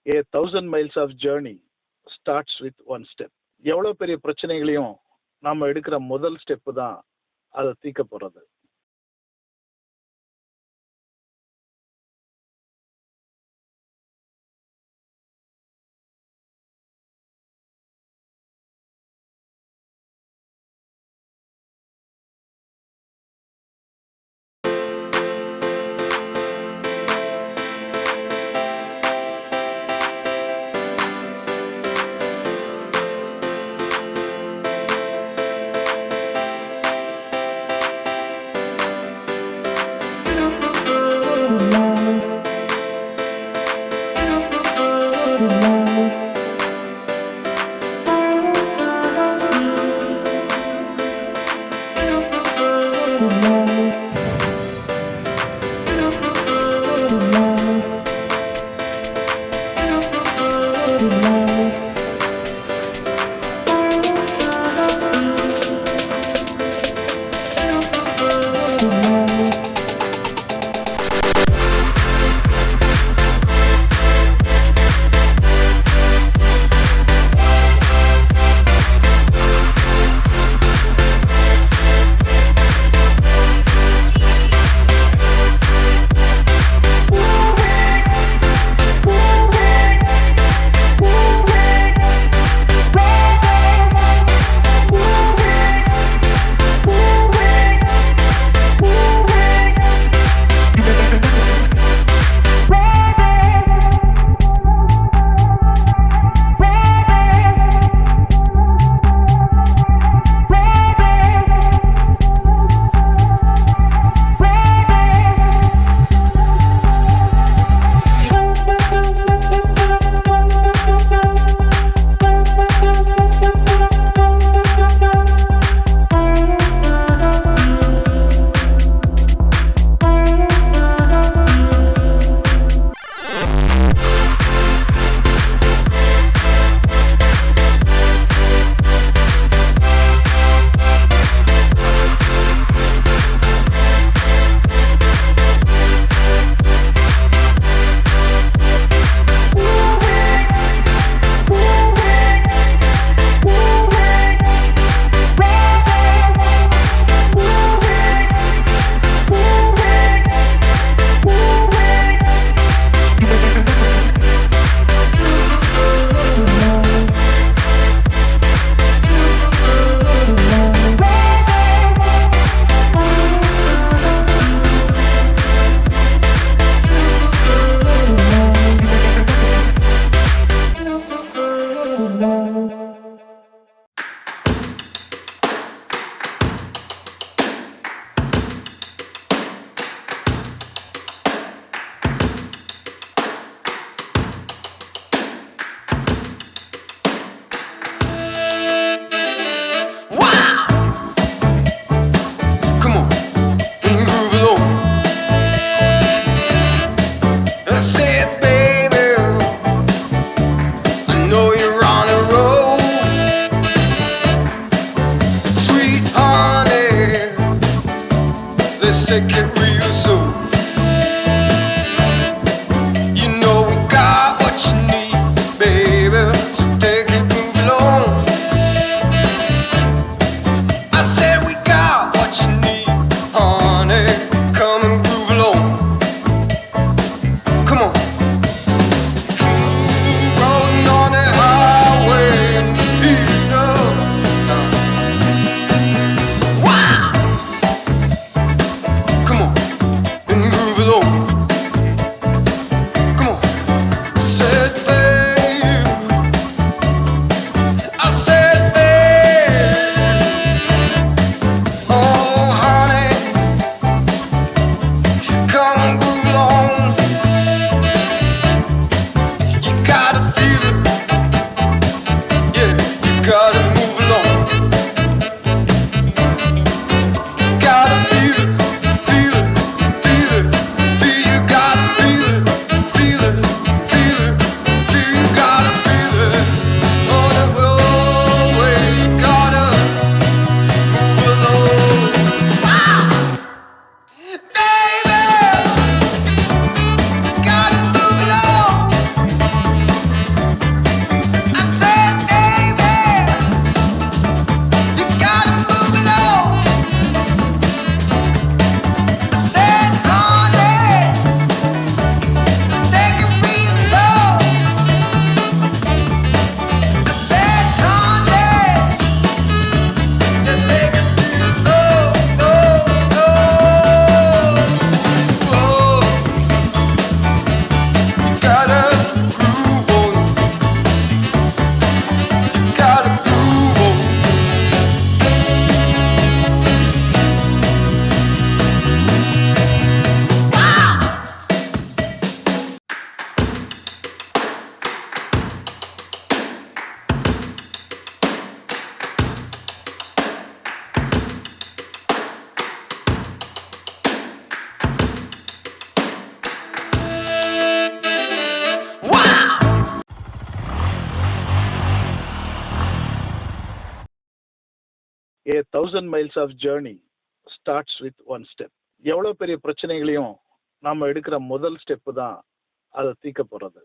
1,000 miles of journey starts with one step. எவ்வளோ பெரிய பிரச்சனைகளையும் நாம் எடுக்கிற முதல் ஸ்டெப்பு தான் அதை தீர்க்க போகிறது. Let's take it real soon. You know we got what you need, baby. So take it, move along. I said we got what you need, honey. Come and groove along. Come on. Rolling on the highway, beating up. Wow. Come on. A 1000 miles of journey starts with one step. எவ்வளோ பெரிய பிரச்சனைகளையும் நாம் எடுக்கிற முதல் step தான் அதை தீர்க்க போகிறது.